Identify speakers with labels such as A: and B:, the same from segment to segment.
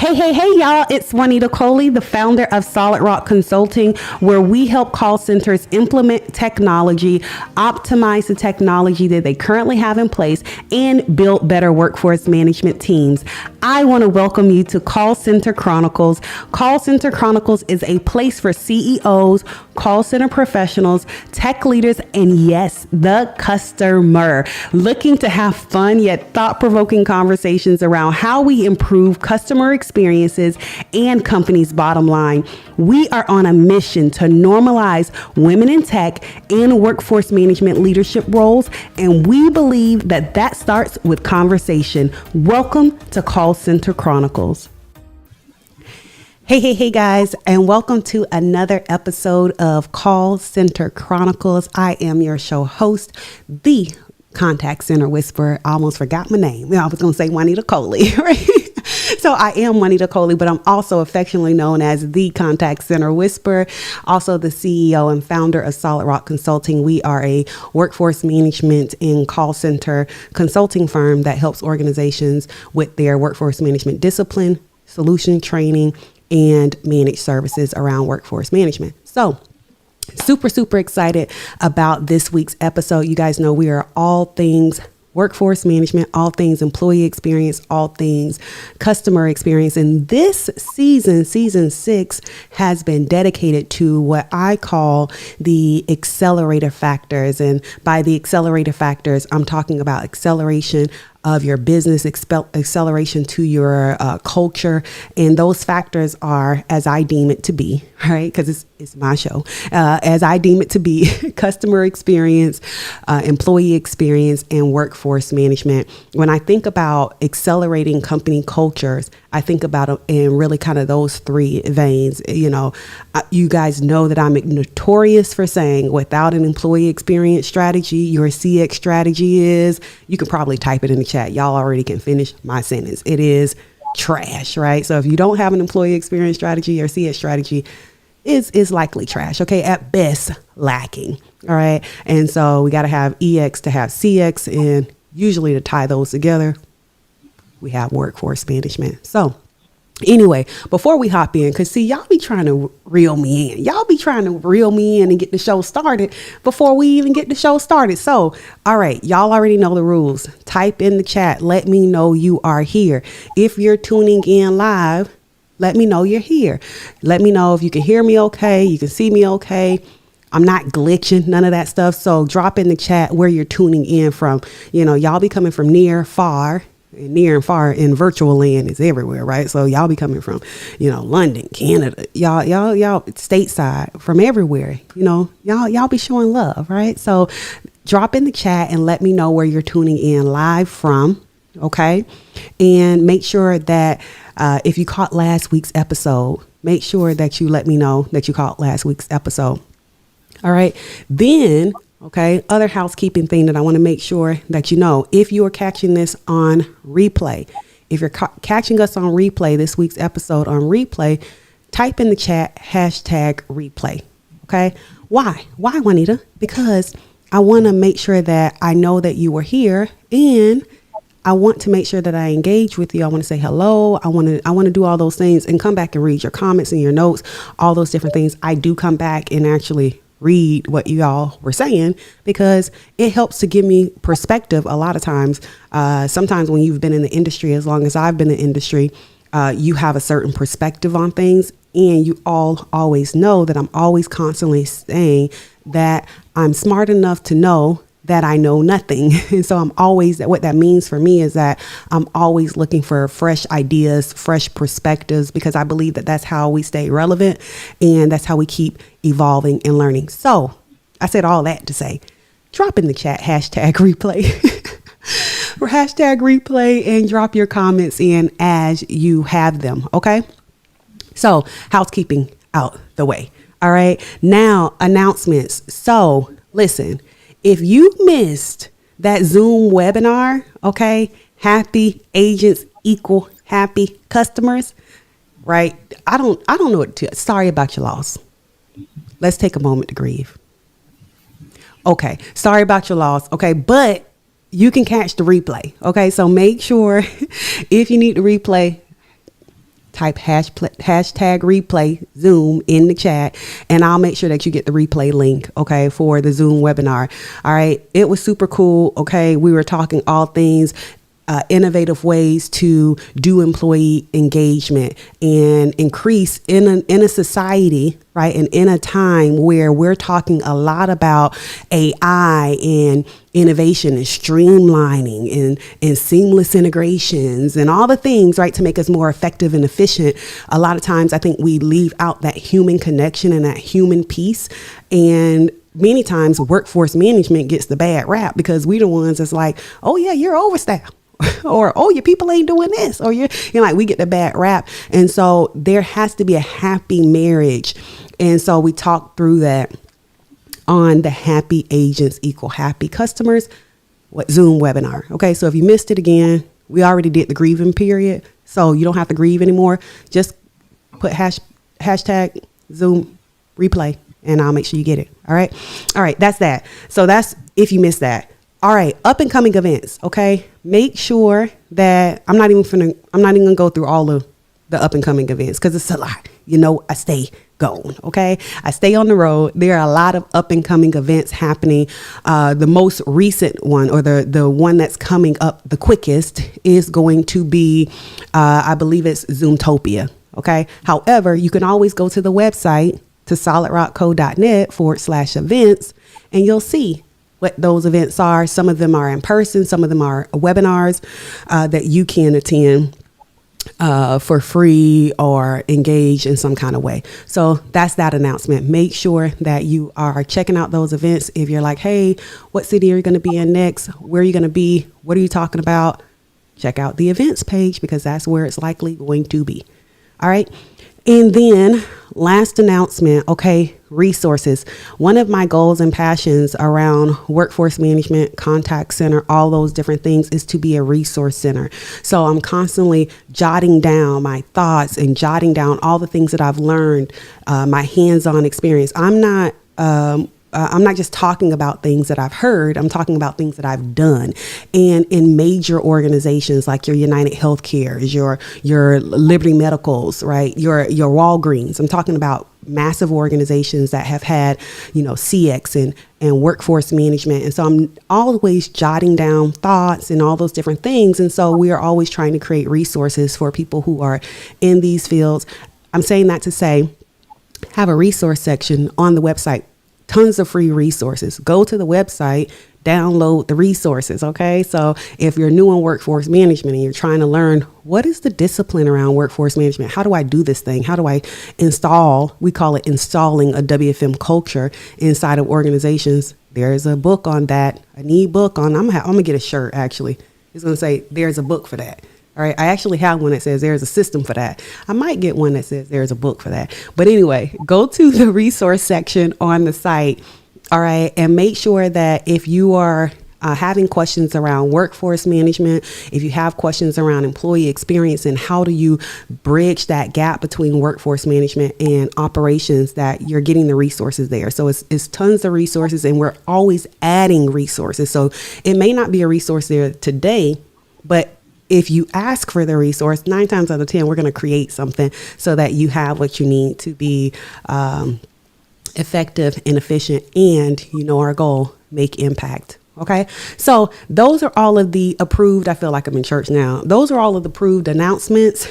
A: Hey, y'all, it's Juanita Coley, the founder of Solid Rock Consulting, where we help call centers implement technology, optimize the technology that they currently have in place, and build better workforce management teams. I want to welcome you to Call Center Chronicles. Call Center Chronicles is a place for CEOs, call center professionals, tech leaders, and yes, the customer, looking to have fun yet thought-provoking conversations around how we improve customer experiences and companies' bottom line. We are on a mission to normalize women in tech and workforce management leadership roles, and we believe that that starts with conversation. Welcome to Call Center Chronicles. Hey guys, and welcome to another episode of Call Center Chronicles. I am your show host, the Contact Center Whisperer. I almost forgot my name. I was going to say Juanita Coley, right? So I am Juanita Coley, but I'm also affectionately known as the Contact Center Whisperer, also the CEO and founder of Solid Rock Consulting. We are a workforce management and call center consulting firm that helps organizations with their workforce management discipline, solution training, and managed services around workforce management. So super excited about this week's episode. You guys know we are all things workforce management, all things employee experience, all things customer experience. And this season 6, has been dedicated to what I call the accelerator factors. And by the accelerator factors, I'm talking about acceleration of your business, acceleration to your culture. And those factors are, as I deem it to be, right? Because it's my show. As I deem it to be, customer experience, employee experience, and workforce management. When I think about accelerating company cultures, I think about it in really kind of those three veins. You know, you guys know that I'm notorious for saying without an employee experience strategy, your CX strategy is, you can probably type it in the chat. Y'all already can finish my sentence. It is trash, right? So if you don't have an employee experience strategy, your CX strategy is likely trash. Okay. At best, lacking. All right. And so we got to have EX to have CX, and usually to tie those together, we have workforce management. So anyway, before we hop in, because see, y'all be trying to reel me in. Y'all be trying to reel me in and get the show started before we even get the show started. So, all right, y'all already know the rules. Type in the chat. Let me know you are here. If you're tuning in live, let me know you're here. Let me know if you can hear me okay, you can see me okay. I'm not glitching, none of that stuff. So drop in the chat where you're tuning in from. You know, y'all be coming from near and far in virtual land is everywhere, right? So y'all be coming from, you know, London, Canada, y'all stateside, from everywhere, you know, y'all be showing love, right? So drop in the chat and let me know where you're tuning in live from. Okay. And make sure that if you caught last week's episode, make sure that you let me know that you caught last week's episode. All right. Then, okay, other housekeeping thing that I want to make sure that you know, if you are catching this on replay, if you're catching us on replay, this week's episode on replay, type in the chat #replay. Okay. Why, Juanita? Because I want to make sure that I know that you were here, and I want to make sure that I engage with you. I want to say hello. I want to do all those things and come back and read your comments and your notes, all those different things. I do come back and actually read what you all were saying, because it helps to give me perspective a lot of times. Sometimes when you've been in the industry as long as I've been in the industry, you have a certain perspective on things, and you all always know that I'm always constantly saying that I'm smart enough to know that I know nothing. And so I'm always, what that means for me is that I'm always looking for fresh ideas, fresh perspectives, because I believe that that's how we stay relevant, and that's how we keep evolving and learning. So I said all that to say, drop in the chat #replay or #replay, and drop your comments in as you have them. Okay. So housekeeping out the way. All right. Now announcements. So listen, if you missed that Zoom webinar, okay, happy agents equal happy customers, right? I don't know what to, sorry about your loss. Let's take a moment to grieve. Okay. Sorry about your loss. Okay. But you can catch the replay. Okay, so make sure if you need the replay, type hashtag replay Zoom in the chat, and I'll make sure that you get the replay link, okay, for the Zoom webinar. All right, it was super cool. Okay, we were talking all things innovative ways to do employee engagement and increase in a society, right? And in a time where we're talking a lot about AI and innovation and streamlining and seamless integrations and all the things, right, to make us more effective and efficient. A lot of times I think we leave out that human connection and that human piece. And many times workforce management gets the bad rap because we the ones that's like, oh yeah, you're overstaffed. Or, oh, your people ain't doing this, or you're like, we get the bad rap. And so there has to be a happy marriage. And so we talked through that on the Happy Agents Equal Happy Customers Zoom webinar. Okay, so if you missed it again, we already did the grieving period, so you don't have to grieve anymore. Just put hashtag Zoom replay, and I'll make sure you get it. All right, that's that. So that's if you missed that. All right, up and coming events. Okay, make sure that I'm not even gonna go through all of the up and coming events because it's a lot. You know, I stay going. Okay, I stay on the road. There are a lot of up and coming events happening. The most recent one, or the one that's coming up the quickest, is going to be, I believe it's Zoomtopia. Okay. However, you can always go to the website to solidrockco.net/events, and you'll see what those events are. Some of them are in person. Some of them are webinars that you can attend for free or engage in some kind of way. So that's that announcement. Make sure that you are checking out those events. If you're like, hey, what city are you going to be in next? Where are you going to be? What are you talking about? Check out the events page because that's where it's likely going to be. All right. And then last announcement, okay, resources. One of my goals and passions around workforce management, contact center, all those different things is to be a resource center. So I'm constantly jotting down my thoughts and jotting down all the things that I've learned, my hands-on experience. I'm not just talking about things that I've heard. I'm talking about things that I've done. And in major organizations like your United Healthcare, your Liberty Medicals, right? Your Walgreens. I'm talking about massive organizations that have had, CX and workforce management. And so I'm always jotting down thoughts and all those different things. And so we are always trying to create resources for people who are in these fields. I'm saying that to say, have a resource section on the website. Tons of free resources. Go to the website, download the resources. Okay. So if you're new in workforce management and you're trying to learn what is the discipline around workforce management, how do I do this thing? How do I install? We call it installing a WFM culture inside of organizations. There's a book on that. An ebook on. I'm gonna get a shirt. Actually, it's gonna say there's a book for that. All right. I actually have one that says there's a system for that. I might get one that says there's a book for that. But anyway, go to the resource section on the site. All right. And make sure that if you are having questions around workforce management, if you have questions around employee experience and how do you bridge that gap between workforce management and operations, that you're getting the resources there. So it's tons of resources and we're always adding resources. So it may not be a resource there today, but if you ask for the resource, 9 times out of 10, we're going to create something so that you have what you need to be effective and efficient. And our goal, make impact. Okay. So those are all of the approved. I feel like I'm in church now. Those are all of the approved announcements.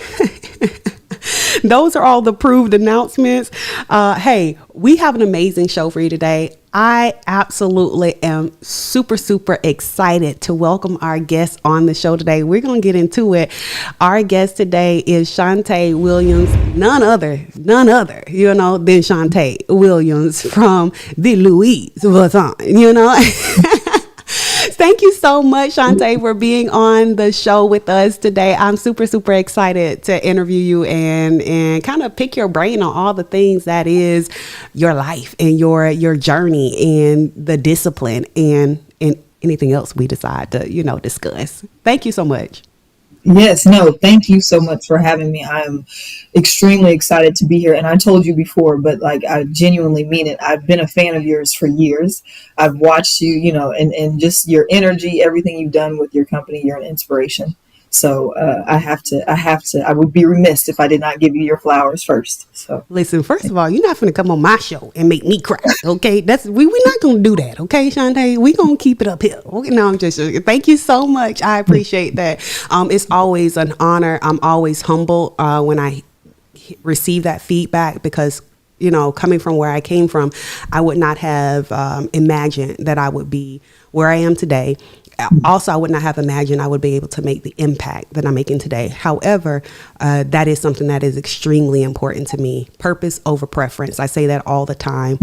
A: Those are all the approved announcements. Hey, we have an amazing show for you today. I absolutely am super, super excited to welcome our guest on the show today. We're going to get into it. Our guest today is Shantae Williams, none other, than Shantae Williams from the Louis Vuitton, Thank you so much, Shantae, for being on the show with us today. I'm super, super excited to interview you and kind of pick your brain on all the things that is your life and your journey and the discipline and anything else we decide to, discuss. Thank you so much.
B: Yes, no, thank you so much for having me. I am extremely excited to be here. And I told you before, but like I genuinely mean it. I've been a fan of yours for years. I've watched you, and just your energy, everything you've done with your company, you're an inspiration. So I would be remiss if I did not give you your flowers first. So
A: Listen, first of all, you're not gonna come on my show and make me cry. Okay, we're not gonna do that. Okay, Shantae, we gonna keep it up here. Okay, no, I'm just joking. Thank you so much. I appreciate that. It's always an honor. I'm always humble when I receive that feedback because coming from where I came from, I would not have imagined that I would be where I am today. Also, I would not have imagined I would be able to make the impact that I'm making today. However, that is something that is extremely important to me. Purpose over preference. I say that all the time.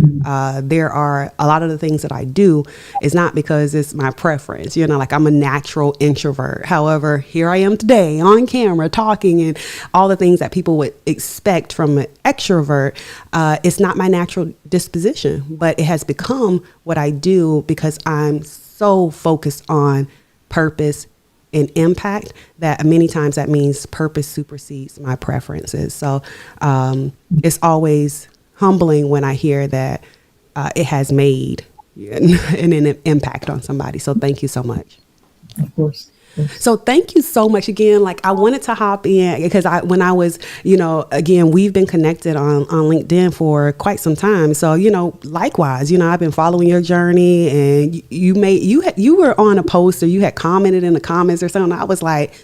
A: There are a lot of the things that I do is not because it's my preference. Like I'm a natural introvert. However, here I am today on camera talking and all the things that people would expect from an extrovert. It's not my natural disposition, but it has become what I do because I'm so focused on purpose and impact that many times that means purpose supersedes my preferences. So it's always humbling when I hear that it has made an impact on somebody. So thank you so much.
B: of course.
A: So thank you so much again. Like I wanted to hop in because when I was, again, we've been connected on LinkedIn for quite some time. So, likewise, I've been following your journey and you were on a post or you had commented in the comments or something. I was like,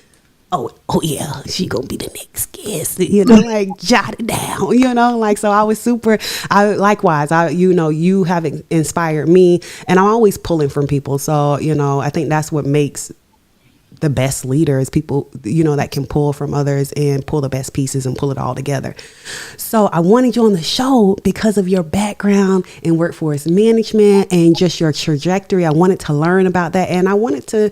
A: oh yeah, she gonna be the next guest, like jot it down, like, so I was you have inspired me and I'm always pulling from people. So, I think that's what makes the best leaders, people, that can pull from others and pull the best pieces and pull it all together. So I wanted you on the show because of your background in workforce management and just your trajectory. I wanted to learn about that. And I wanted to,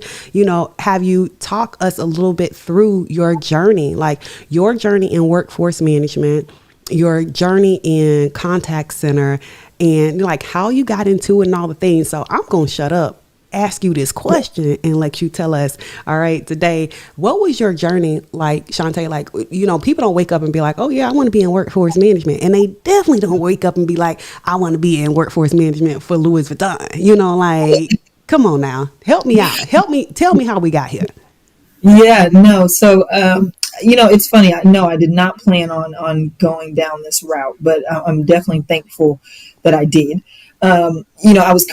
A: have you talk us a little bit through your journey, like your journey in workforce management, your journey in contact center, and like how you got into it and all the things. So I'm going to shut up, ask you this question and let you tell us, all right, today, what was your journey like, Shantae? Like, people don't wake up and be like, oh yeah, I want to be in workforce management. And they definitely don't wake up and be like, I want to be in workforce management for Louis Vuitton. Like, come on now, help me out. Tell me how we got here.
B: Yeah, no. So, it's funny. I did not plan on going down this route, but I'm definitely thankful that I did. I was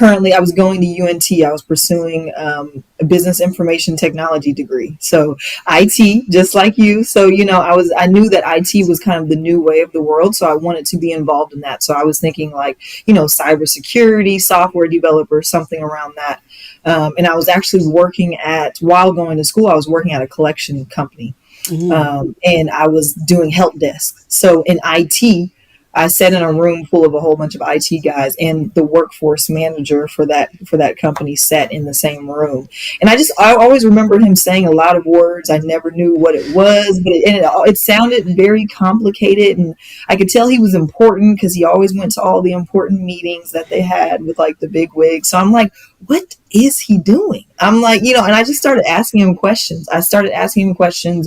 B: going to UNT. I was pursuing a business information technology degree. So IT, just like you. So, I knew that IT was kind of the new way of the world. So I wanted to be involved in that. So I was thinking like, cybersecurity, software developer, something around that. And I was actually while going to school, I was working at a collection company. And I was doing help desk. So in IT, I sat in a room full of a whole bunch of IT guys, and the workforce manager for that company sat in the same room. And I always remember him saying a lot of words. I never knew what it was, but it sounded very complicated, and I could tell he was important because he always went to all the important meetings that they had with like the big wigs. So I'm like, what is he doing? I'm like, and I just started asking him questions.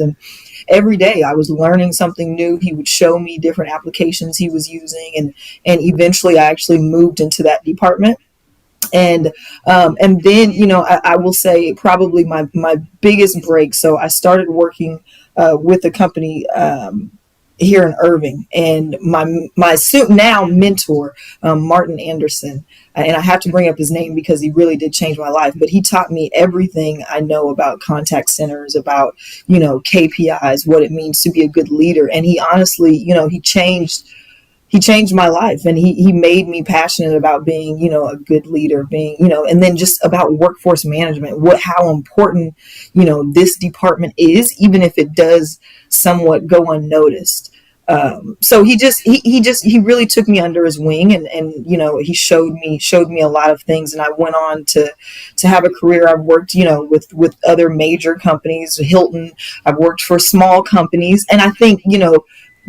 B: And every day I was learning something new. He would show me different applications he was using, and eventually I actually moved into that department. And then I will say probably my biggest break. So I started working with a company here in Irving, and my now mentor, Martin Anderson, and I have to bring up his name because he really did change my life, but he taught me everything I know about contact centers, about KPIs, what it means to be a good leader. And he honestly, he changed my life, and he made me passionate about being, a good leader, being, and then just about workforce management, how important, this department is, even if it does somewhat go unnoticed. So he really took me under his wing, and he showed me a lot of things, and I went on to have a career. I've worked, with other major companies, Hilton. I've worked for small companies, and I think,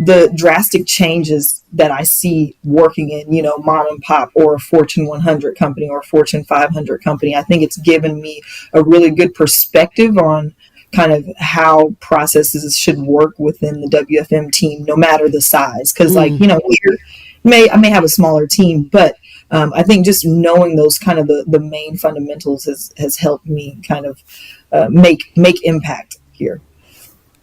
B: the drastic changes that I see working in, mom and pop or a Fortune 100 company or a Fortune 500 company, I think it's given me a really good perspective on kind of how processes should work within the WFM team, no matter the size. Because like, I may have a smaller team, but I think just knowing those kind of the main fundamentals has helped me kind of make impact here.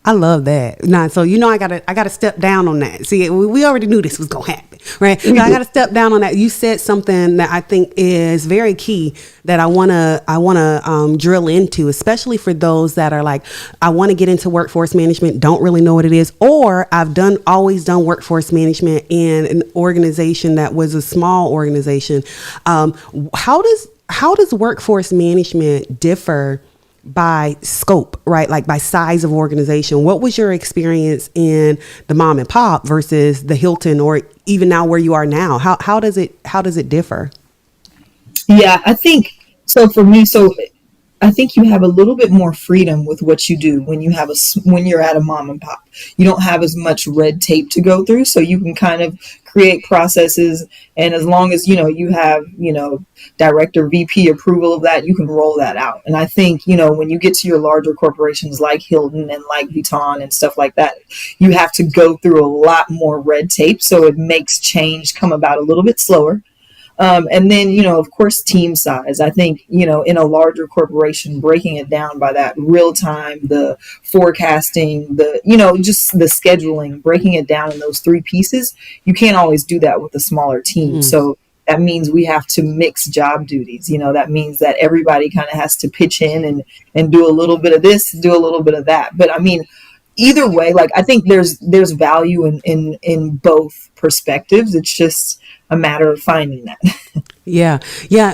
A: I love that. Now, so I gotta step down on that. See, we already knew this was gonna happen, right? So I gotta step down on that. You said something that I think is very key that I wanna drill into, especially for those that are like, I want to get into workforce management, don't really know what it is, or I've always done workforce management in an organization that was a small organization. How does workforce management differ by scope, right? Like by size of organization? What was your experience in the mom and pop versus the Hilton, or even now where you are now? How does it differ?
B: Yeah, I think so for me. So I think you have a little bit more freedom with what you do when when you're at a mom and pop. You don't have as much red tape to go through, so you can kind of create processes, and as long as you have director VP approval of that, you can roll that out. And I think when you get to your larger corporations like Hilton and like Vuitton and stuff like that, you have to go through a lot more red tape, so it makes change come about a little bit slower. And then, of course, team size. I think, in a larger corporation, breaking it down by that real time, the forecasting, just the scheduling, breaking it down in those three pieces, you can't always do that with a smaller team. Mm-hmm. So that means we have to mix job duties. That means that everybody kind of has to pitch in and do a little bit of this, do a little bit of that. But I mean, either way, like I think there's value in both perspectives. It's just a matter of finding that.
A: Yeah.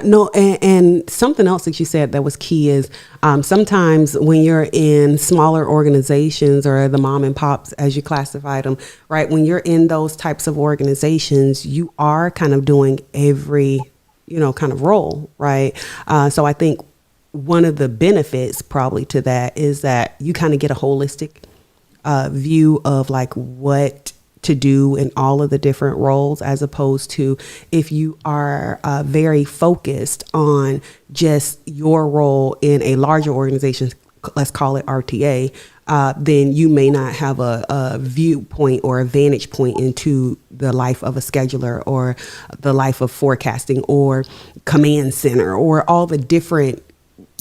A: No. And something else that you said that was key is sometimes when you're in smaller organizations or the mom and pops, as you classified them, right? When you're in those types of organizations, you are kind of doing every, kind of role, right? So I think one of the benefits probably to that is that you kind of get a holistic view of like what to do in all of the different roles, as opposed to if you are very focused on just your role in a larger organization, let's call it RTA, then you may not have a viewpoint or a vantage point into the life of a scheduler or the life of forecasting or command center or all the different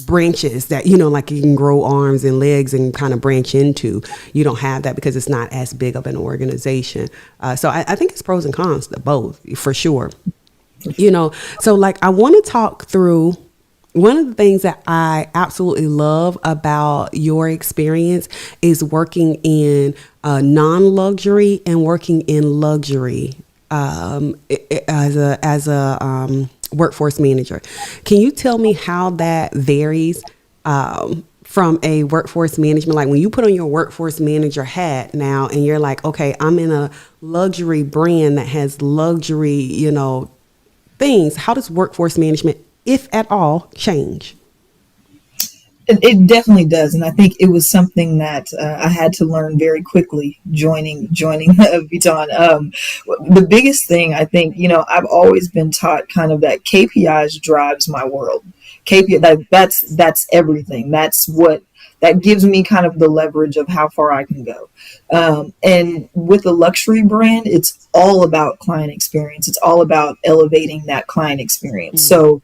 A: branches that, like you can grow arms and legs and kind of branch into. You don't have that because it's not as big of an organization. So I think it's pros and cons to both, for sure. So like I want to talk through one of the things that I absolutely love about your experience is working in non-luxury and working in luxury as a workforce manager. Can you tell me how that varies from a workforce management? Like when you put on your workforce manager hat now and you're like, okay, I'm in a luxury brand that has luxury, things. How does workforce management, if at all, change?
B: It definitely does, and I think it was something that I had to learn very quickly joining Vuitton. The biggest thing I think, I've always been taught kind of that KPIs drives my world. KPI that's everything. That gives me kind of the leverage of how far I can go. And with a luxury brand, it's all about client experience. It's all about elevating that client experience. Mm-hmm. So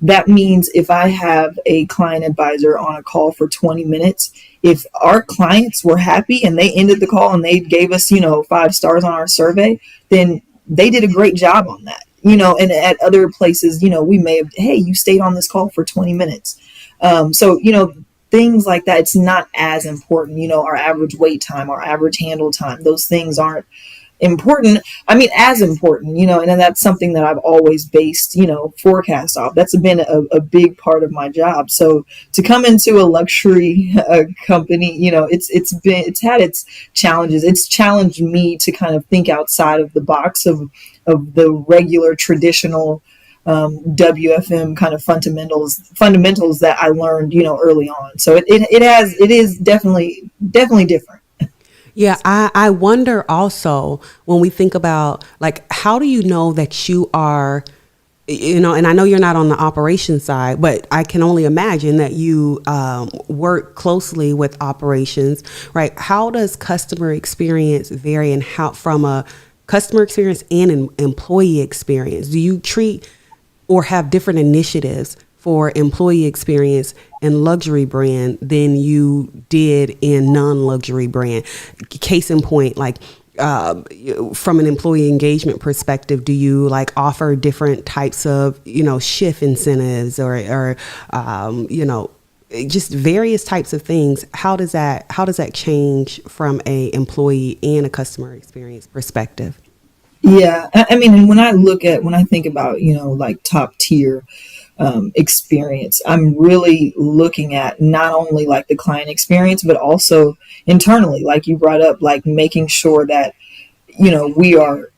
B: that means if I have a client advisor on a call for 20 minutes, if our clients were happy and they ended the call and they gave us, 5 stars on our survey, then they did a great job on that. And at other places, we may have, hey, you stayed on this call for 20 minutes. So, things like that, it's not as important, our average wait time, our average handle time, those things aren't important. I mean, as important, and that's something that I've always based, forecast off. That's been a big part of my job. So to come into a luxury company, it's had its challenges. It's challenged me to kind of think outside of the box of the regular traditional WFM kind of fundamentals that I learned, early on. So it is definitely different.
A: Yeah, I wonder also when we think about like, how do you know that you are and I know you're not on the operations side, but I can only imagine that you work closely with operations, right? How does customer experience vary, and how from a customer experience and an employee experience? Do you treat or have different initiatives for employee experience and luxury brand than you did in non-luxury brand? Case in point, like from an employee engagement perspective, do you like offer different types of, shift incentives or just various types of things? How does that change from a employee and a customer experience perspective?
B: Yeah, I mean, and when I think about, like top tier experience, I'm really looking at not only like the client experience, but also internally, like you brought up, like making sure that, we are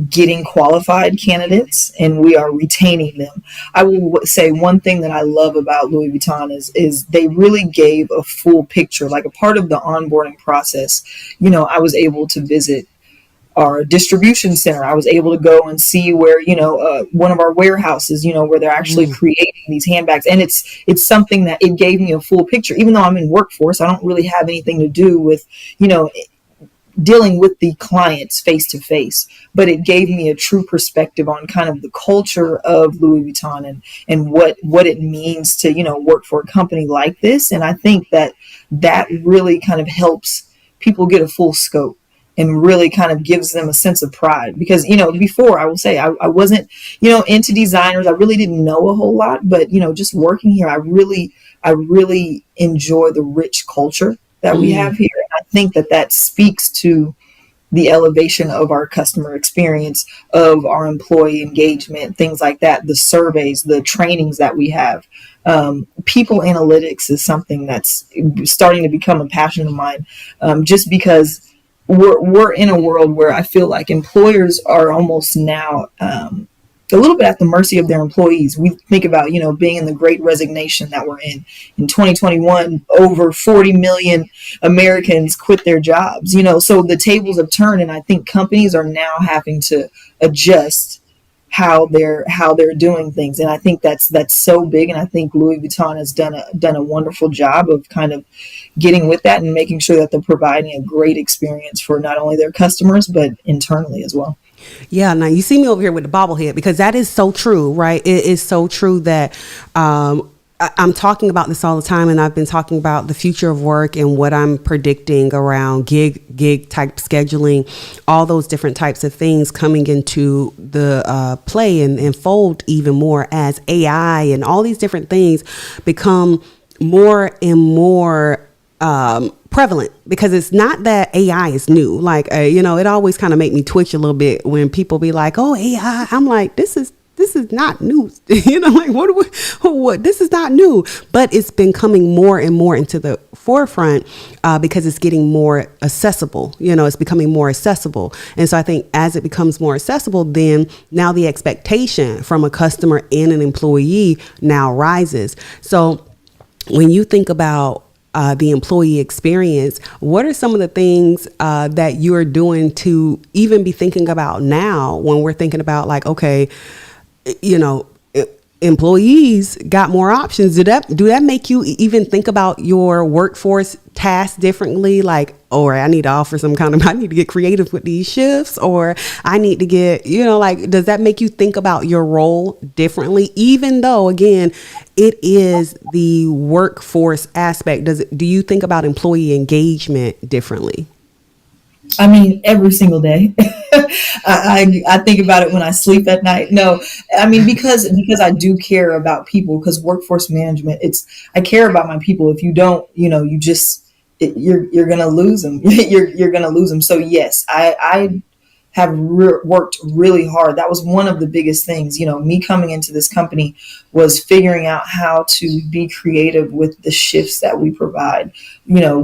B: getting qualified candidates and we are retaining them. I will say one thing that I love about Louis Vuitton is they really gave a full picture, like a part of the onboarding process. I was able to visit our distribution center. I was able to go and see where, one of our warehouses, where they're actually creating these handbags. And it's something that it gave me a full picture. Even though I'm in workforce, I don't really have anything to do with, dealing with the clients face to face, but it gave me a true perspective on kind of the culture of Louis Vuitton and what it means to, work for a company like this. And I think that really kind of helps people get a full scope and really kind of gives them a sense of pride. Because, before, I will say I wasn't, into designers. I really didn't know a whole lot, but, just working here, I really enjoy the rich culture that we have here. And I think that speaks to the elevation of our customer experience, of our employee engagement, things like that, the surveys, the trainings that we have. People analytics is something that's starting to become a passion of mine, just because we're in a world where I feel like employers are almost now a little bit at the mercy of their employees. We think about, being in the great resignation that we're in 2021, over 40 million Americans quit their jobs, so the tables have turned. And I think companies are now having to adjust how they're doing things. And I think that's so big. And I think Louis Vuitton has done a wonderful job of kind of getting with that and making sure that they're providing a great experience for not only their customers, but internally as well.
A: Yeah, now you see me over here with the bobblehead, because that is so true, right? It is so true that I'm talking about this all the time, and I've been talking about the future of work and what I'm predicting around gig type scheduling, all those different types of things coming into the play and fold even more as AI and all these different things become more and more prevalent. Because it's not that AI is new. Like, it always kind of make me twitch a little bit when people be like, oh, AI. I'm like, this is not new. Like what, this is not new, but it's been coming more and more into the forefront because it's getting more accessible. It's becoming more accessible. And so I think as it becomes more accessible, then now the expectation from a customer and an employee now rises. So when you think about the employee experience, what are some of the things that you're doing to even be thinking about now when we're thinking about like, okay, employees got more options? Do that make you even think about your workforce tasks differently? Like, or I need to offer I need to get creative with these shifts, or I need to get, does that make you think about your role differently? Even though, again, it is the workforce aspect. Do you think about employee engagement differently?
B: I mean, every single day. I think about it when I sleep at night. No, I mean, because I do care about people, because workforce management, I care about my people. If you don't, you're going to lose them. you're going to lose them. So yes, I have worked really hard. That was one of the biggest things, me coming into this company was figuring out how to be creative with the shifts that we provide,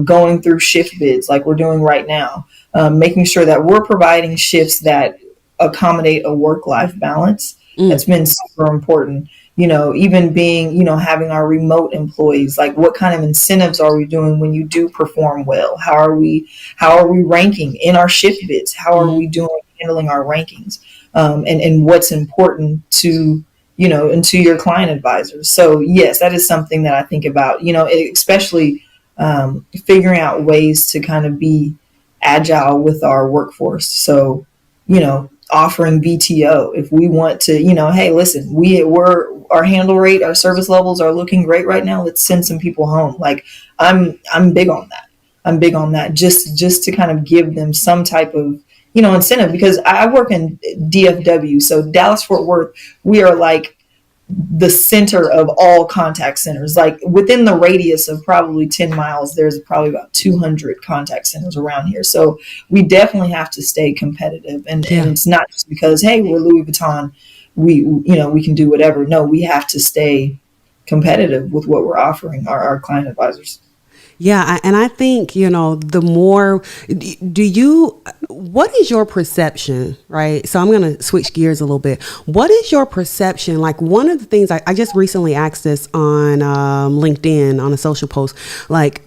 B: going through shift bids like we're doing right now, making sure that we're providing shifts that accommodate a work-life balance. That's been super important. Even being, having our remote employees, like what kind of incentives are we doing when you do perform well? How are we ranking in our shift bids? How are we handling our rankings? And what's important to, and to your client advisors. So yes, that is something that I think about, especially figuring out ways to kind of be agile with our workforce. So, offering VTO if we want to, hey, listen, our handle rate, our service levels are looking great right now. Let's send some people home. Like I'm big on that. I'm big on that just to kind of give them some type of, incentive, because I work in DFW. So Dallas Fort Worth, we are like the center of all contact centers. Like within the radius of probably 10 miles, there's probably about 200 contact centers around here. So we definitely have to stay competitive. And it's not just because, hey, we're Louis Vuitton, we can do whatever. No, we have to stay competitive with what we're offering our client advisors.
A: Yeah. And I think, the more what is your perception, right? So I'm going to switch gears a little bit. What is your perception? Like one of the things I just recently asked this on LinkedIn on a social post, like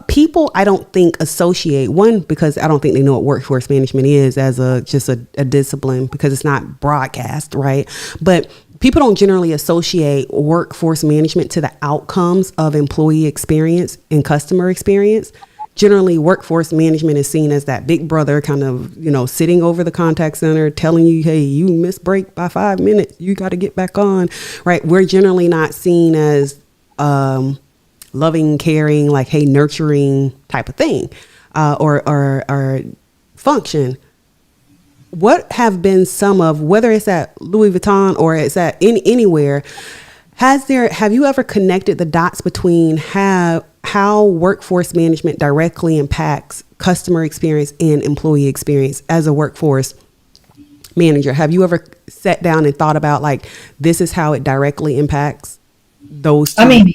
A: people I don't think associate, one, because I don't think they know what workforce management is as just a discipline, because it's not broadcast, right? But people don't generally associate workforce management to the outcomes of employee experience and customer experience. Generally, workforce management is seen as that big brother kind of, sitting over the contact center, telling you, hey, you missed break by 5 minutes, you got to get back on, right? We're generally not seen as loving, caring, like, hey, nurturing type of thing or function. What have been some of, whether it's at Louis Vuitton or it's at anywhere, have you ever connected the dots between how workforce management directly impacts customer experience and employee experience as a workforce manager? Have you ever sat down and thought about, like, this is how it directly impacts those two?
B: I mean,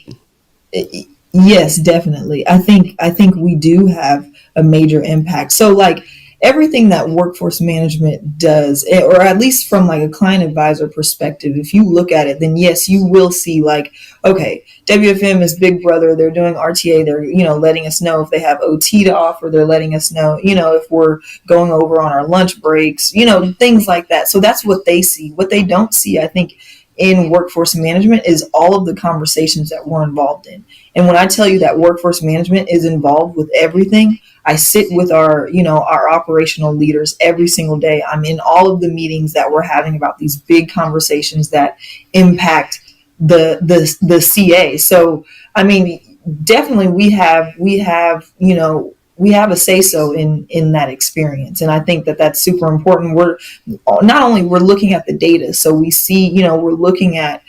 B: yes, definitely. I think we do have a major impact. So like everything that workforce management does, or at least from like a client advisor perspective, if you look at it, then yes, you will see like, okay, WFM is big brother. They're doing RTA. They're, letting us know if they have OT to offer. They're letting us know, if we're going over on our lunch breaks, things like that. So that's what they see. What they don't see, I think, in workforce management is all of the conversations that we're involved in. And when I tell you that workforce management is involved with everything, I sit with our operational leaders every single day. I'm in all of the meetings that we're having about these big conversations that impact the CA. So, I mean, definitely we have a say-so in that experience. And I think that that's super important. We're looking at the data. So we see, we're looking at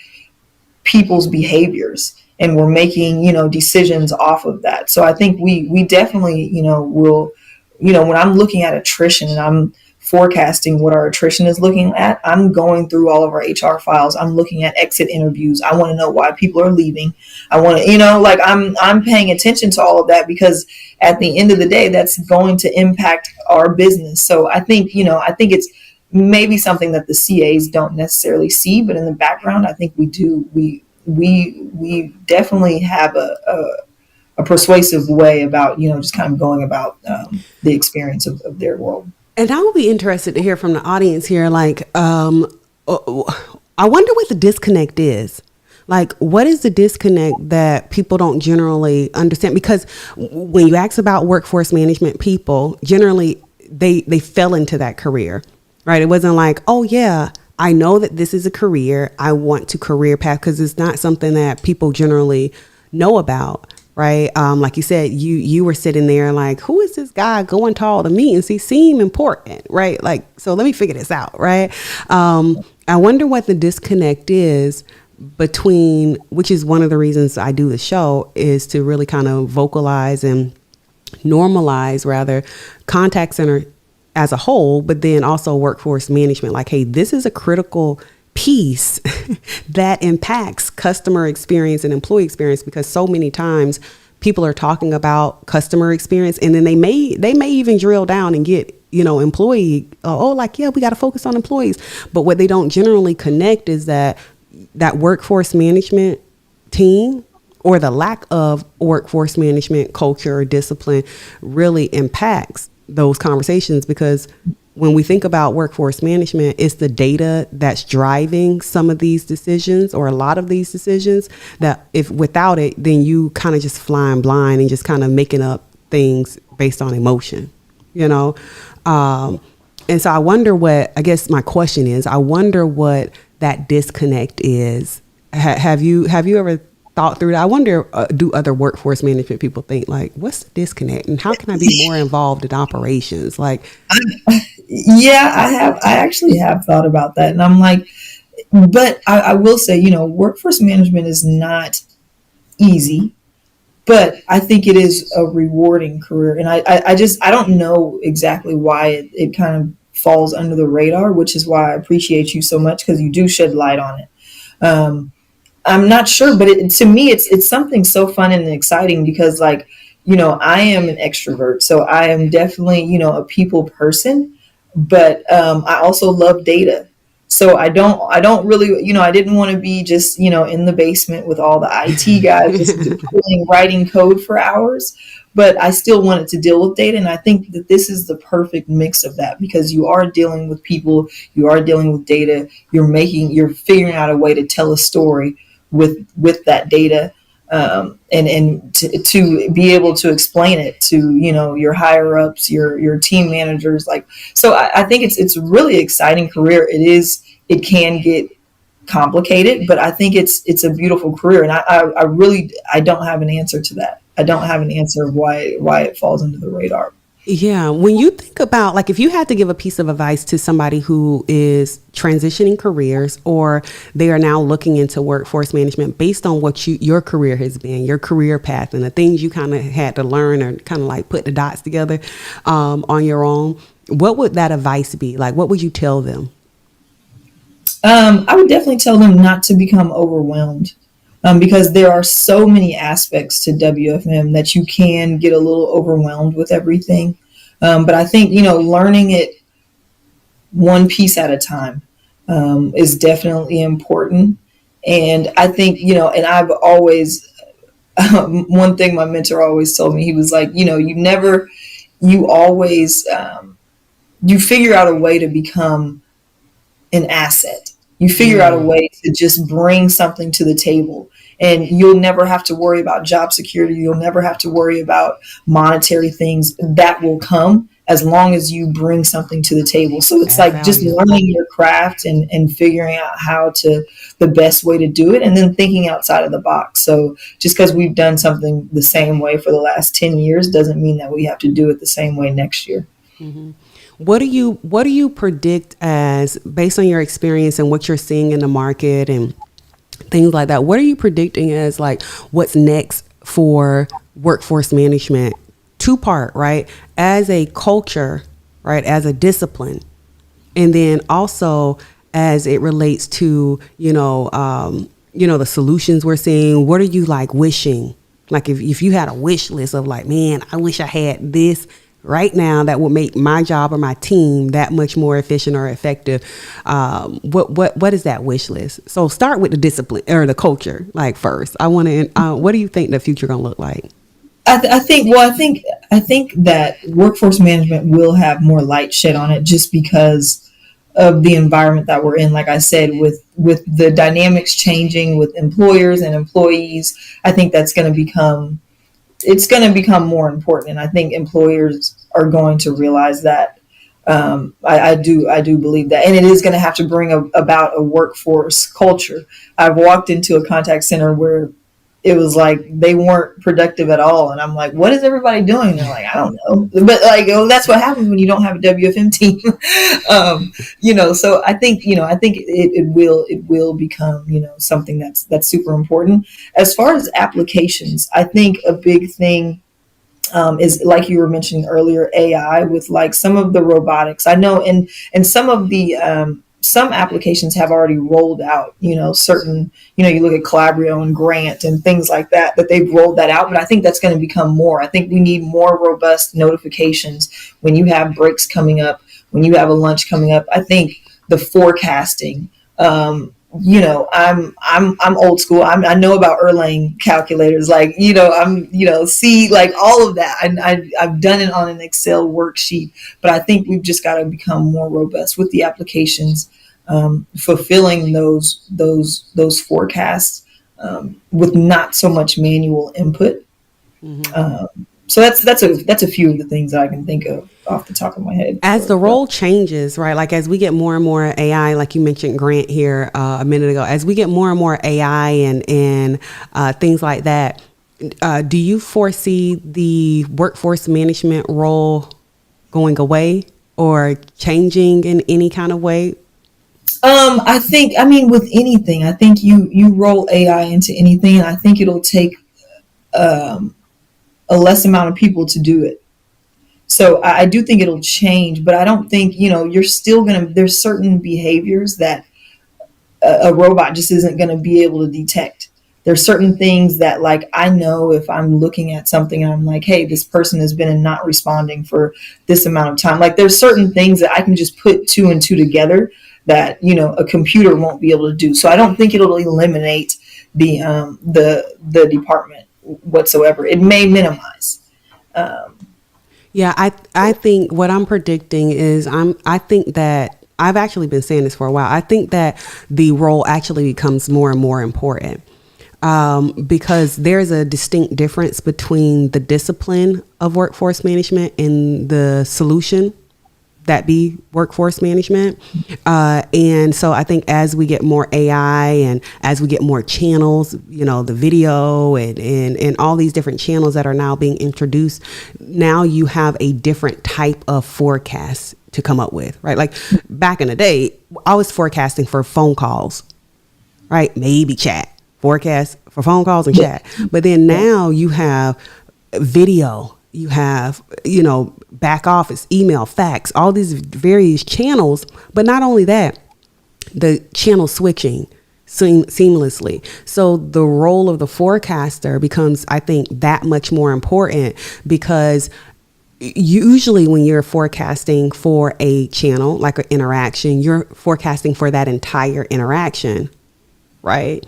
B: people's behaviors and we're making, decisions off of that. So I think we definitely, will, when I'm looking at attrition and I'm forecasting what our attrition is looking at, I'm going through all of our HR files. I'm looking at exit interviews. I want to know why people are leaving. I want to, I'm paying attention to all of that, because at the end of the day, that's going to impact our business. So I think it's maybe something that the CAs don't necessarily see, but in the background, I think we do. We definitely have a persuasive way about, just kind of going about the experience of their world.
A: And I would be interested to hear from the audience here, like, I wonder what the disconnect is. Like, what is the disconnect that people don't generally understand? Because when you ask about workforce management people, generally they fell into that career, right? It wasn't like, oh yeah, I know that this is a career. I want to career path, because it's not something that people generally know about, right? Like you said, you were sitting there like, who is this guy going tall to me and seem important, right? Like, so let me figure this out, right? I wonder what the disconnect is between, which is one of the reasons I do the show, is to really kind of vocalize and normalize, rather, contact center as a whole, but then also workforce management. Like, hey, this is a critical piece that impacts customer experience and employee experience, because so many times people are talking about customer experience, and then they may even drill down and get, employee, yeah, we got to focus on employees. But what they don't generally connect is that workforce management team, or the lack of workforce management culture or discipline, really impacts those conversations, because when we think about workforce management, it's the data that's driving some of these decisions or a lot of these decisions, that if without it, then you kind of just flying blind and just kind of making up things based on emotion, you know? And so I wonder what, I guess my question is, I wonder what that disconnect is. Have you ever thought through that? I wonder, do other workforce management people think like, what's the disconnect and how can I be more involved in operations? Like,
B: Yeah, I have. I actually have thought about that, and I'm like, but I will say, workforce management is not easy, but I think it is a rewarding career, and I don't know exactly why it kind of falls under the radar, which is why I appreciate you so much because you do shed light on it. Um, I'm not sure, but to me, it's something so fun and exciting because, like, I am an extrovert, so I am definitely, a people person, but I also love data. So I don't really, I didn't want to be just, in the basement with all the IT guys just writing code for hours, but I still wanted to deal with data, and I think that this is the perfect mix of that because you are dealing with people, you are dealing with data, you're figuring out a way to tell a story with that data, and to be able to explain it to your higher ups, your team managers, like, so I think it's a really exciting career. It can get complicated, but I think it's a beautiful career, and I really I don't have an answer to that. I don't have an answer of why it falls under the radar.
A: yeah, when you think about, like, if you had to give a piece of advice to somebody who is transitioning careers or they are now looking into workforce management based on what your career has been, your career path, and the things you kind of had to learn or kind of like put the dots together on your own, what would that advice be? Like, what would you tell them?
B: I would definitely tell them not to become overwhelmed, because there are so many aspects to WFM that you can get a little overwhelmed with everything. But I think, learning it one piece at a time is definitely important. And I think, and I've always, one thing my mentor always told me, he was like, you always, you figure out a way to become an asset. You figure out a
A: Mm,
B: way to just bring something to the table. And you'll never have to worry about job security. You'll never have to worry about monetary things that will come as long as you bring something to the table. So it's
A: add
B: like just
A: value.
B: learning your craft and figuring out the best way to do it and then thinking outside of the box. So just because we've done something the same way for the last 10 years doesn't mean that we have to do it the same way next year.
A: What do you predict, as based on your experience and what you're seeing in the market and things like that? What are you predicting as like what's next for workforce management? Two part, right? As a culture, right? As a discipline, and then also as it relates to the solutions we're seeing. What are you like wishing, like if you had a wish list of like, man, I wish I had this right now that would make my job or my team that much more efficient or effective. What is that wish list? So start with the discipline or the culture, like, first. I want to what do you think the future gonna look like?
B: I think that workforce management will have more light shed on it just because of the environment that we're in. Like I said, with the dynamics changing with employers and employees, I think it's going to become more important, and I think employers are going to realize that. I do believe that, and it is going to have to bring about a workforce culture. I've walked into a contact center where it was like they weren't productive at all, and I'm like, "What is everybody doing?" They're like, "I don't know," but like, oh, that's what happens when you don't have a WFM team. So I think it will become something that's super important. As far as applications, I think a big thing is, like you were mentioning earlier, AI with like some of the robotics. I know, and some of the some applications have already rolled out. Certain, you look at Calabrio and Grant and things like that they've rolled that out. But I think that's going to become more. I think we need more robust notifications when you have breaks coming up, when you have a lunch coming up. I think the forecasting I'm old school. I know about Erlang calculators, like, see, like all of that. I've done it on an Excel worksheet, but I think we've just got to become more robust with the applications, fulfilling those forecasts, with not so much manual input. So that's a few of the things that I can think of off the top of my head.
A: As the role changes, right? Like as we get more and more AI, like you mentioned Grant here a minute ago, as we get more and more AI and things like that, do you foresee the workforce management role going away or changing in any kind of way?
B: I mean, with anything, I think you roll AI into anything, and I think it'll take a less amount of people to do it. So I do think it'll change, but I don't think, you're still there's certain behaviors that a robot just isn't going to be able to detect. There's certain things that, like, I know if I'm looking at something and I'm like, hey, this person has been not responding for this amount of time. Like, there's certain things that I can just put two and two together that, a computer won't be able to do. So I don't think it'll eliminate the department whatsoever. It may minimize.
A: Yeah, I think what I'm predicting is I think that I've actually been saying this for a while. I think that the role actually becomes more and more important, because there's a distinct difference between the discipline of workforce management and the solution that be workforce management. And so I think as we get more AI and as we get more channels, the video and all these different channels that are now being introduced, now you have a different type of forecast to come up with, right? Like back in the day, I was forecasting for phone calls, right? Maybe chat, forecast for phone calls and chat. But then now you have video, you have, back office, email, fax, all these various channels. But not only that, the channel switching seamlessly. So the role of the forecaster becomes, I think, that much more important, because usually when you're forecasting for a channel, like an interaction, you're forecasting for that entire interaction, right?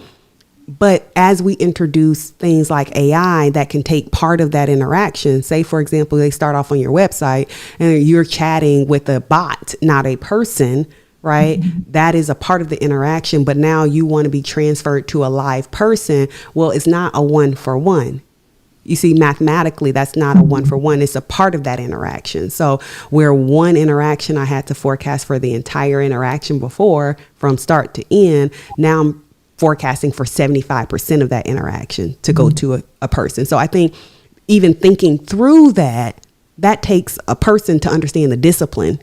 A: But as we introduce things like AI that can take part of that interaction, say, for example, they start off on your website and you're chatting with a bot, not a person, right? Mm-hmm. That is a part of the interaction. But now you want to be transferred to a live person. Well, it's not a 1-for-1. You see, mathematically, that's not a 1-for-1. It's a part of that interaction. So where one interaction I had to forecast for the entire interaction before from start to end, now I'm forecasting for 75% of that interaction to go to a person. So I think even thinking through that takes a person to understand the discipline,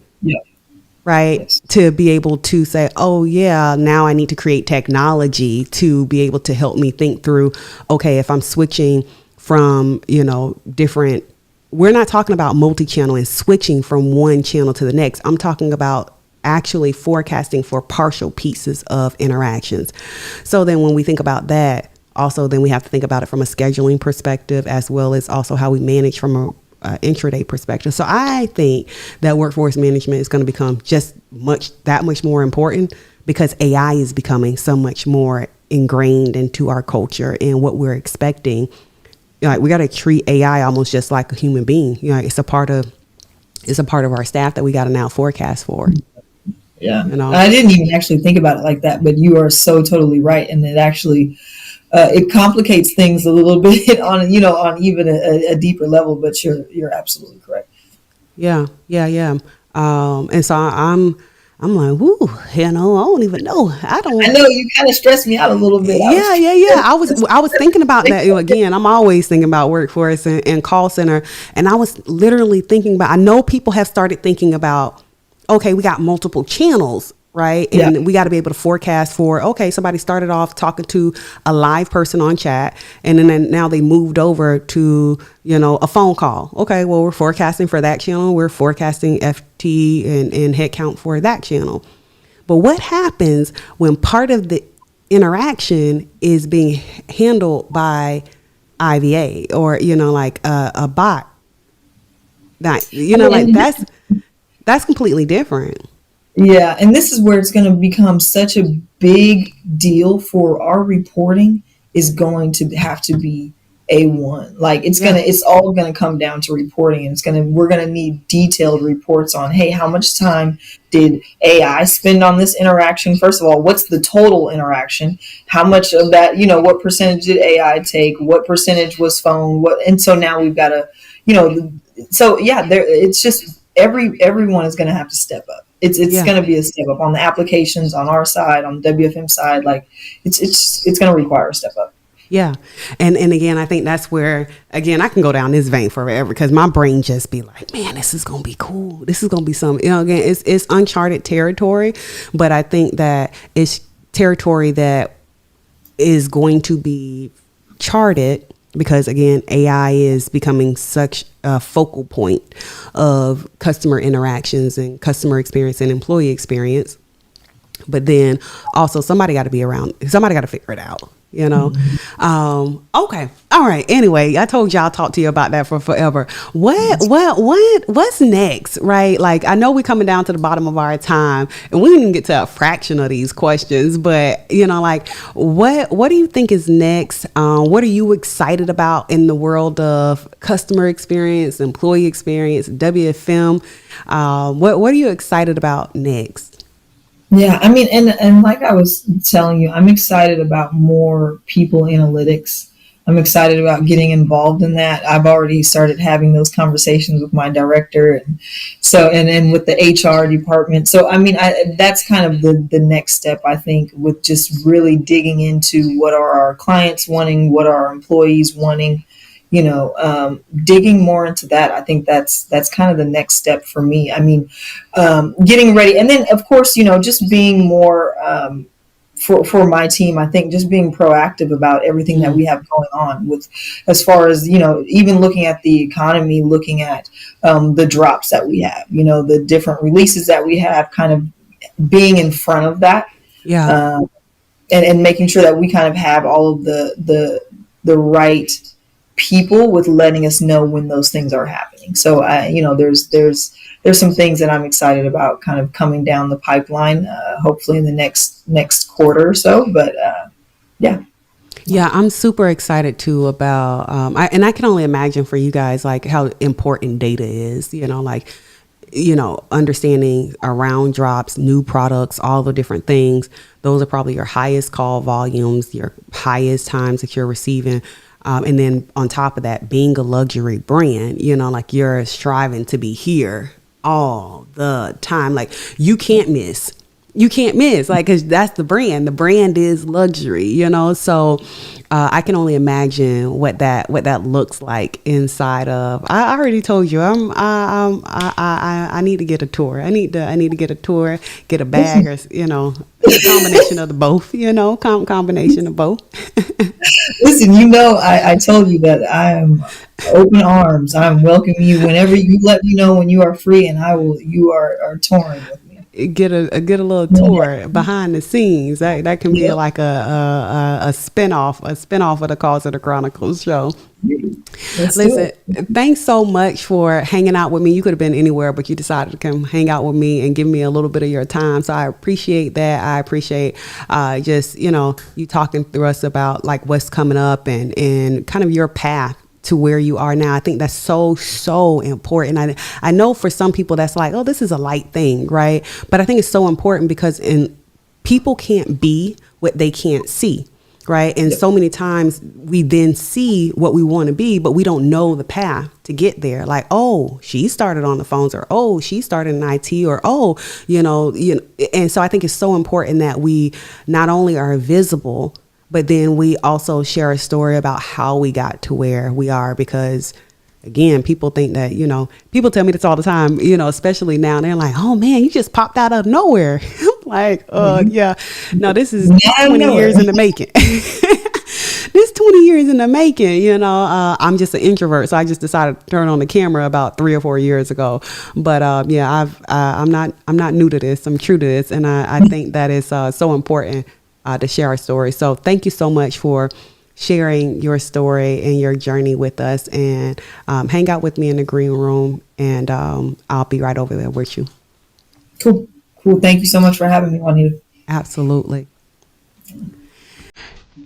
A: right? Yes. To be able to say, oh yeah, now I need to create technology to be able to help me think through, okay, if I'm switching from, different, we're not talking about multi-channel and switching from one channel to the next. I'm talking about actually forecasting for partial pieces of interactions. So then when we think about that, also then we have to think about it from a scheduling perspective, as well as also how we manage from a intraday perspective. So I think that workforce management is going to become just that much more important, because AI is becoming so much more ingrained into our culture and what we're expecting. We got to treat AI almost just like a human being. It's a part of our staff that we got to now forecast for.
B: Yeah. I didn't even actually think about it like that, but you are so totally right. And it actually, it complicates things a little bit on even a deeper level, but you're absolutely correct.
A: Yeah. And so I'm like, whoo, I don't even know. I
B: know you kind of stressed me out a little bit.
A: Yeah. I was thinking about that again. I'm always thinking about workforce and call center. And I was literally thinking about, I know people have started thinking about, okay, we got multiple channels, right? And we got to be able to forecast for, okay, somebody started off talking to a live person on chat, and then now they moved over to, a phone call. Okay, well, we're forecasting for that channel. We're forecasting FT and headcount for that channel. But what happens when part of the interaction is being handled by IVA or, like a bot? That's completely different.
B: Yeah, and this is where it's going to become such a big deal for our reporting is going to have to be A1. Like
A: Yeah.
B: it's all gonna come down to reporting, and we're gonna need detailed reports on, hey, how much time did AI spend on this interaction? First of all, what's the total interaction? How much of that, what percentage did AI take? What percentage was phone? And so now we've got to, you know, so yeah, it's just everyone is gonna have to step up. It's
A: Yeah.
B: going to be a step up on the applications, on our side, on the WFM side. Like it's going to require a step up.
A: Yeah. And again, I think that's where, again, I can go down this vein forever because my brain just be like, man, this is going to be cool. This is going to be something, again, it's uncharted territory, but I think that it's territory that is going to be charted because, again, AI is becoming such a focal point of customer interactions and customer experience and employee experience. But then also somebody got to be around. Somebody got to figure it out, Okay. All right. Anyway, I told you I'll talk to you about that for forever. What's next? Right. Like, I know we're coming down to the bottom of our time and we didn't even get to a fraction of these questions, but like what do you think is next? What are you excited about in the world of customer experience, employee experience, WFM? What are you excited about next?
B: Yeah, I mean, and like I was telling you, I'm excited about more people analytics. I'm excited about getting involved in that. I've already started having those conversations with my director, and with the HR department. So I mean, that's kind of the next step, I think, with just really digging into what are our clients wanting, what are our employees wanting, digging more into that. I think that's kind of the next step for me. I mean, getting ready, and then of course, just being more for my team. I think just being proactive about everything that we have going on with, as far as even looking at the economy, looking at the drops that we have, the different releases that we have, kind of being in front of that.
A: Yeah.
B: And making sure that we kind of have all of the right people with letting us know when those things are happening. So there's some things that I'm excited about kind of coming down the pipeline, hopefully in the next quarter or so. But yeah.
A: Yeah, I'm super excited too about, and I can only imagine for you guys, like how important data is, understanding around drops, new products, all the different things. Those are probably your highest call volumes, your highest times that you're receiving. And then on top of that, being a luxury brand, like you're striving to be here all the time. Like you can't miss. Like, cause that's the brand. The brand is luxury, so I can only imagine what that looks like inside of. I already told you I need to get a tour. I need to get a tour, get a bag, or a combination of the both. Combination of both.
B: Listen, I told you that I am open arms. I'm welcoming you whenever you let me know when you are free, and I will. You are touring with me.
A: Get a little tour behind the scenes. That can be like a spinoff of the Calls of the Chronicles show. Listen, thanks so much for hanging out with me. You could have been anywhere, but you decided to come hang out with me and give me a little bit of your time. So I appreciate that. I appreciate just you talking through us about like what's coming up and kind of your path to where you are now. I think that's so important. I know for some people that's like, oh, this is a light thing, right? But I think it's so important because people can't be what they can't see, right? And so many times we then see what we want to be, but we don't know the path to get there. Like, oh, she started on the phones, or oh, she started in IT, or oh, and so I think it's so important that we not only are visible, but then we also share a story about how we got to where we are, because again, people think that, people tell me this all the time, especially now, they're like, oh man, you just popped out of nowhere. I'm like, yeah, no, this is 20 years in the making. This 20 years in the making, I'm just an introvert. So I just decided to turn on the camera about 3 or 4 years ago. But yeah, I'm not new to this. I'm true to this. And I think that is so important to share our story. So thank you so much for sharing your story and your journey with us, and hang out with me in the green room, and I'll be right over there with you.
B: Cool. Cool. Thank you so much for having me, Juanita.
A: Absolutely.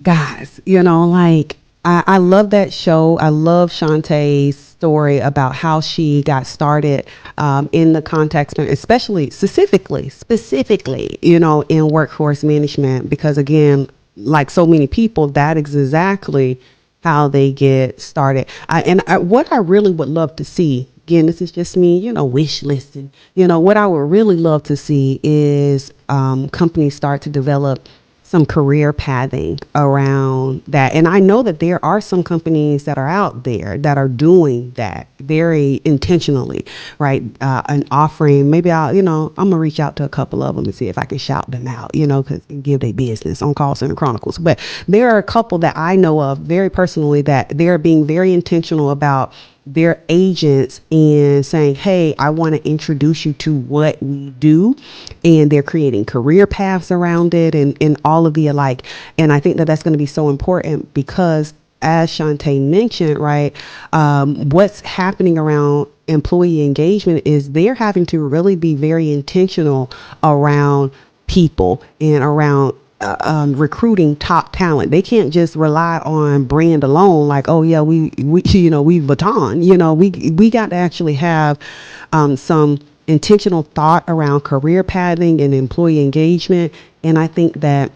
A: Guys, like I love that show. I love Shantae's story about how she got started in the context, especially specifically, in workforce management, because again, like so many people, that is exactly how they get started. What I really would love to see, again, this is just me, wish listing, what I would really love to see is companies start to develop some career pathing around that. And I know that there are some companies that are out there that are doing that very intentionally, right? And offering, maybe I'm going to reach out to a couple of them and see if I can shout them out, cause give their business on Call Center Chronicles. But there are a couple that I know of very personally that they're being very intentional about their agents and saying, hey, I want to introduce you to what we do. And they're creating career paths around it and all of the alike. And I think that that's going to be so important because, as Shantae mentioned, right, what's happening around employee engagement is they're having to really be very intentional around people and around recruiting top talent. They can't just rely on brand alone. Like, oh yeah, we we baton. We got to actually have some intentional thought around career pathing and employee engagement. And I think that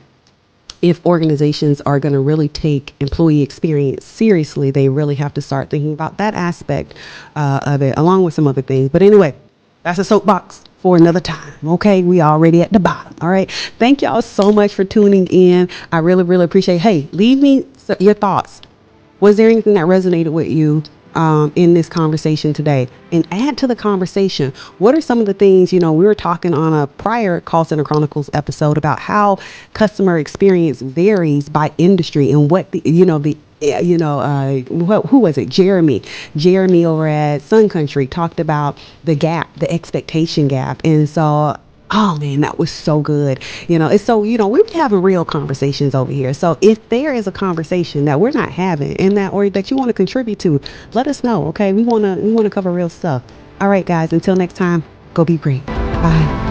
A: if organizations are going to really take employee experience seriously, they really have to start thinking about that aspect of it, along with some other things. But anyway, that's a soapbox for another time. Okay, we already at the bottom. All right. Thank y'all so much for tuning in. I really, really appreciate it. Hey, leave me your thoughts. Was there anything that resonated with you in this conversation today? And add to the conversation, what are some of the things, we were talking on a prior Call Center Chronicles episode about how customer experience varies by industry and what who was it? Jeremy over at Sun Country talked about the gap, the expectation gap. And so, oh man, that was so good. It's so, we're having real conversations over here. So if there is a conversation that we're not having and that, or that you want to contribute to, let us know. Okay. We want to cover real stuff. All right, guys, until next time, go be great. Bye.